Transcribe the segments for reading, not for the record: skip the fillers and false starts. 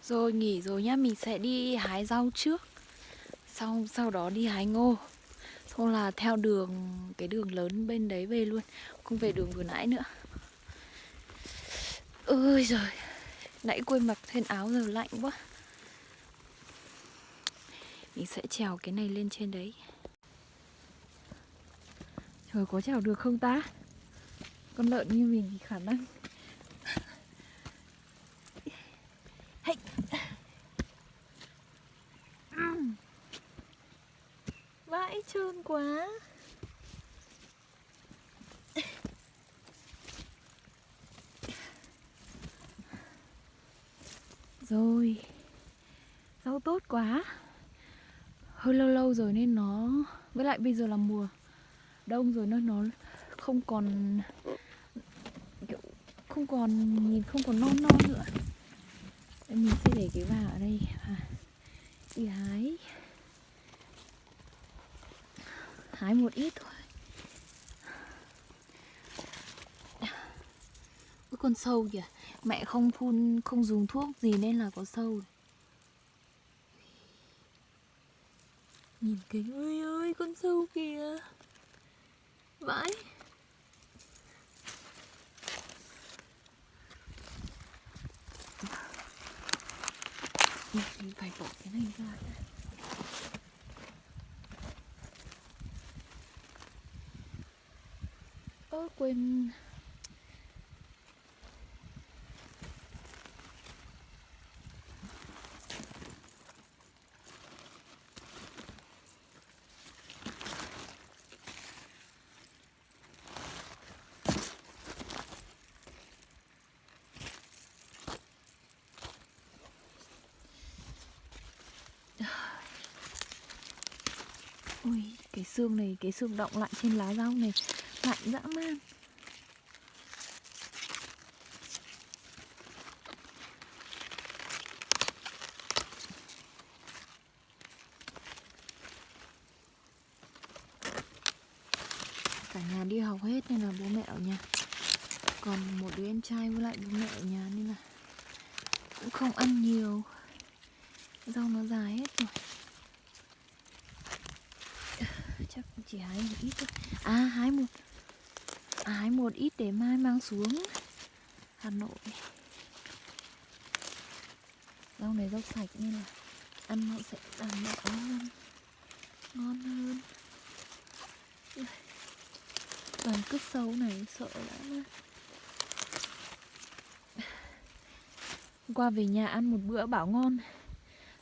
Rồi nghỉ rồi nhá, mình sẽ đi hái rau trước. Sau đó đi hái ngô. Xong là theo cái đường lớn bên đấy về luôn. Không về đường vừa nãy nữa. Ôi giời, nãy quên mặc thêm áo giờ lạnh quá. Mình sẽ trèo cái này lên trên đấy. Trời, có trèo được không ta? Con lợn như mình thì khả năng. Hey. Vãi trơn quá. Rồi, rau tốt quá. Hơi lâu lâu rồi nên nó, với lại bây giờ là mùa đông rồi nên nó không còn kiểu, không còn nhìn không còn non non nữa. Để mình sẽ để cái vả ở đây và đi hái một ít thôi. Cái con sâu kìa, mẹ không dùng thuốc gì nên là có sâu. Nhìn kìa, ơi ơi con sâu kìa. Vãi. Mình phải bỏ cái này ra. Quên. Ui, cái xương này, cái xương đọng lại trên lá rau này lạnh dã man. Cả nhà đi học hết nên là bố mẹ ở nhà. Còn một đứa em trai với lại bố mẹ ở nhà nên là cũng không ăn nhiều. Rau nó dài hết rồi. Chắc chỉ hái một ít thôi. Hái một ít để mai mang xuống Hà Nội. Rau này rau sạch nên là ăn nó sẽ đảm bảo hơn, ngon hơn. Toàn cứt sâu này sợ lắm. Hôm qua về nhà ăn một bữa bảo ngon.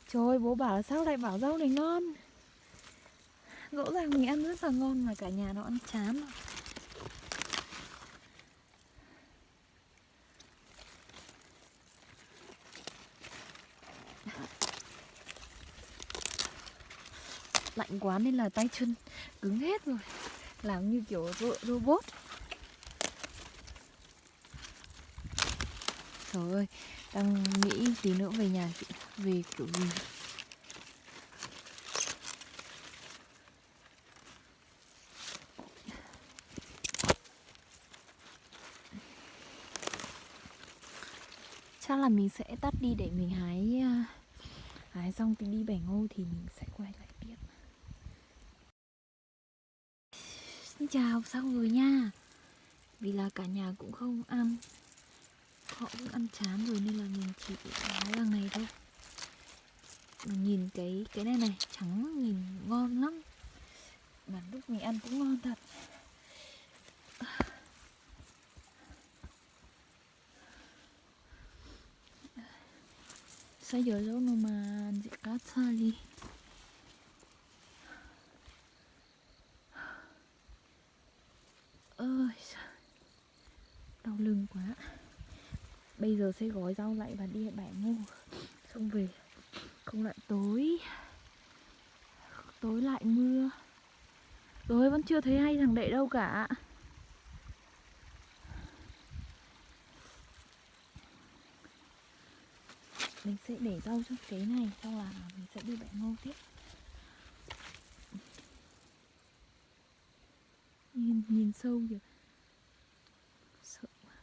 Trời ơi, bố bảo là sao lại bảo rau này ngon. Rõ ràng mình ăn rất là ngon mà cả nhà nó ăn chán rồi. Lạnh quá nên là tay chân cứng hết rồi. Làm như kiểu robot. Trời ơi, đang nghĩ tí nữa về nhà về kiểu gì. Chắc là mình sẽ tắt đi để mình hái xong thì đi bẻ ngô thì mình sẽ quay lại tiếp. Xin chào, xong rồi nha. Vì là cả nhà cũng không ăn, họ cũng ăn chán rồi nên là mình chỉ hái bằng này thôi. Mình nhìn cái này trắng nhìn ngon lắm. Mà lúc mình ăn cũng ngon thật. Saya jauh naman si Katsali. Ơi, đau lưng quá. Bây giờ sẽ gói rau lại và đi bẻ ngô. Xong về không lại tối lại mưa. Rồi vẫn chưa thấy hay thằng Đệ đâu cả. Mình sẽ để rau trong cái này, xong là mình sẽ đi bẻ ngô tiếp. Nhìn sâu kìa. Sợ quá.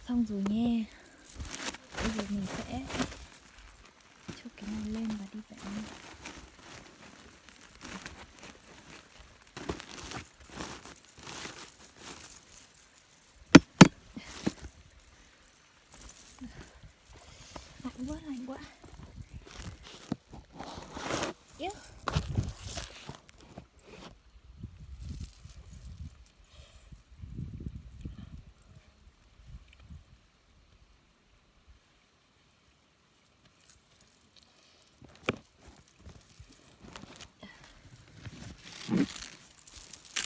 Xong rồi nha. Bây giờ mình sẽ cho cái này lên và đi vẽ nha. Lạnh quá, lạnh quá. Yeah.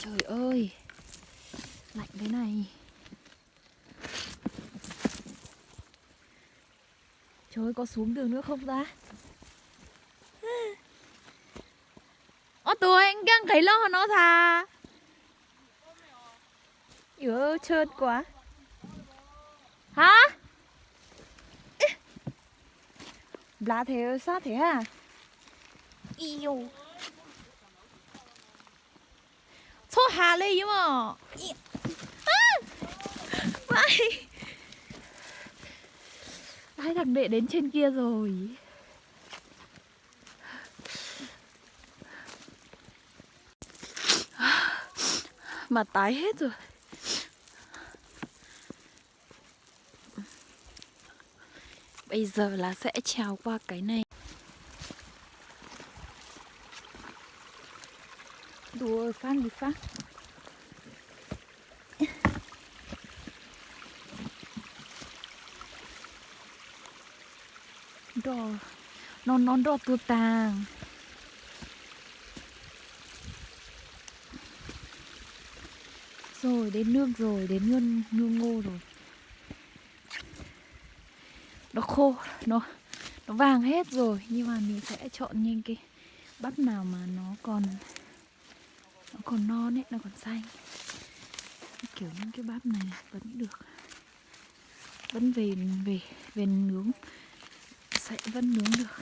Trời ơi, lạnh thế này. Trời ơi, có xuống đường nữa không ta? Tụi anh đang thấy lo nó thà. Ủa, trơn quá. Hả? Lá thế sao thế hả? Yêu. Cho hà lên chứ mà. Vậy. Hai thằng đệ đến trên kia rồi. Mà tái hết rồi. Bây giờ là sẽ trèo qua cái này. Đùa Phan đi Phan. Đò. Nó đò tua tàng. Rồi đến nước rồi, đến nương ngô rồi. Nó khô, nó vàng hết rồi. Nhưng mà mình sẽ chọn những cái bắp nào mà nó còn non ấy, nó còn xanh. Kiểu những cái bắp này vẫn được. Vẫn về nướng. Sẽ vẫn nướng được.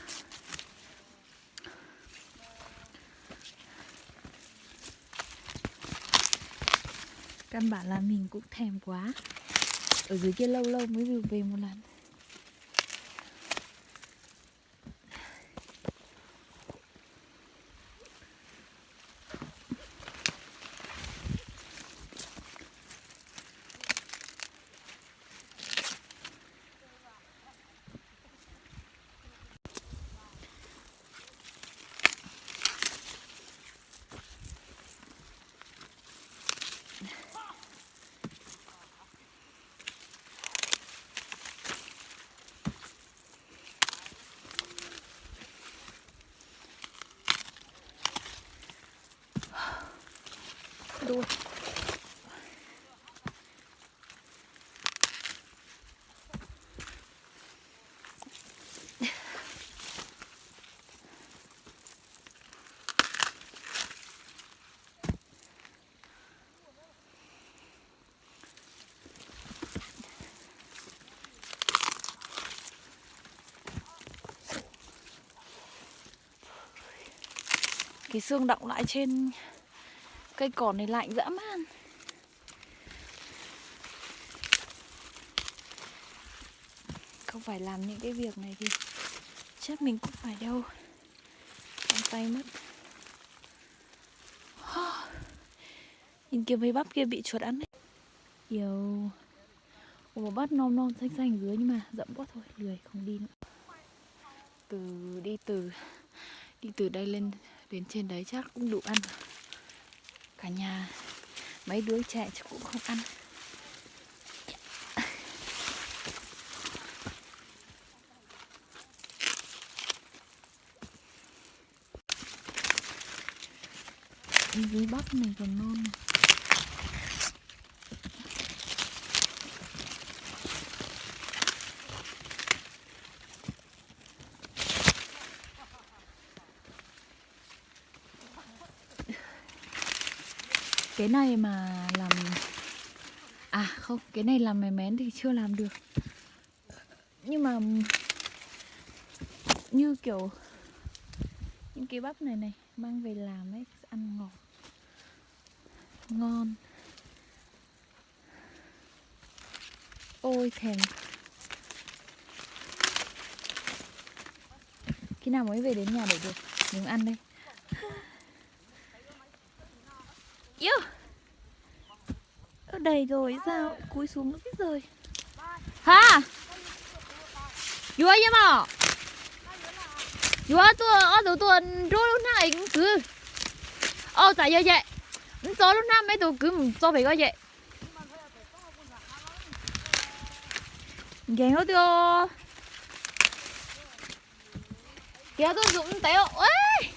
Căn bản là mình cũng thèm quá. Ở dưới kia lâu lâu mới về một lần. Đua. Cái xương đọng lại trên cây cỏ này lạnh dã man. Không phải làm những cái việc này thì chắc mình cũng phải đâu. Trong tay mất. Nhìn kia mấy bắp kia bị chuột ăn đấy. Yêu. Một bát non xanh xanh dưới nhưng mà rậm quá thôi, lười không đi nữa. Đi từ đây lên đến trên đấy chắc cũng đủ ăn. Cả nhà mấy đứa trẻ chắc cũng không ăn. Dưới bắp này còn non này. Cái này mà làm... À không, cái này làm mè mén thì chưa làm được. Nhưng mà như kiểu những cái bắp này này mang về làm ấy, ăn ngọt ngon. Ôi thèm. Khi nào mới về đến nhà để được mình ăn đây. Yêu. Ở đây rồi sao cúi xuống mất rồi. Ha? Vừa chứ mà. Vừa tôi rô lúc nào ấy cũng cứ. Tại giờ vậy. Cho lúc nào mấy tôi cứ cho phải coi vậy. Ghen hết chưa? Kìa tôi dùng tay ơi.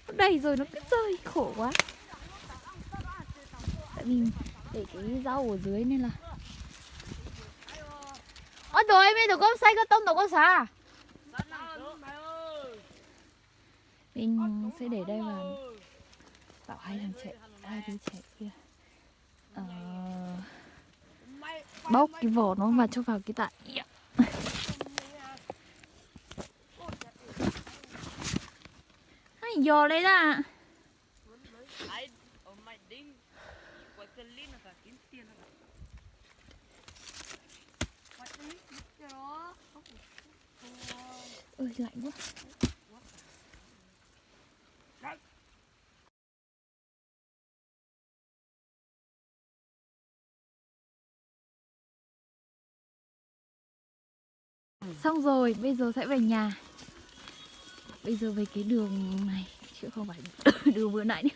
Đây rồi nó cứ rơi khổ quá. Tại vì để cái rau ở dưới nên là. Rồi mấy tụi con xay cái tôm tụi con xà. Mình sẽ để đây và bảo hai đứa trẻ kia bóc cái vỏ nó và cho vào cái tạ. Hay giò lấy ra. Ơi lạnh quá. Xong rồi, bây giờ sẽ về nhà. Bây giờ về cái đường này, chứ không phải đường vừa nãy nữa.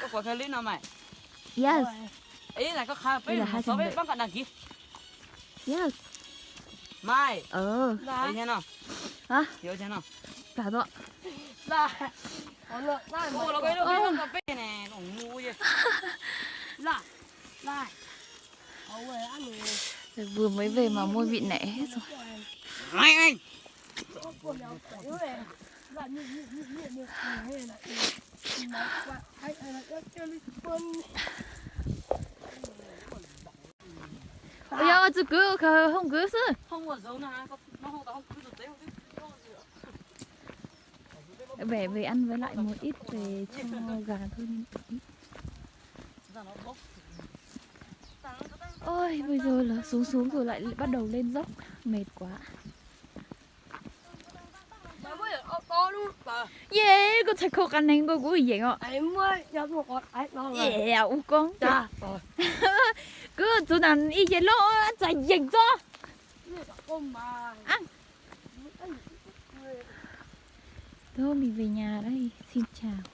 Có quả cây lý nào mày? Yes. Ý là có khai Đây là hai thằng bác cận đằng kia. Yes. Mai. Dạ. Thấy thế nào? Hả? Hiểu thế nào? Dạ rồi. Là. Nó cái nó cà phê này, nó ngu vậy. Là. Vừa mới về mà môi bị nẻ hết rồi. Anh. 야, không cứ sư. Không có dấu nào, nó không cứ được đấy. Về ăn với lại một ít về cho gà thôi. Ôi, bây giờ là xuống rồi lại bắt đầu lên dốc. Mệt quá. Yeah, con thấy khó khăn này con của gì vậy ạ? Yeah, con. Cứ tụi nàng y vậy lo chạy dành cho. Ăn. Thôi mình về nhà đây. Xin chào.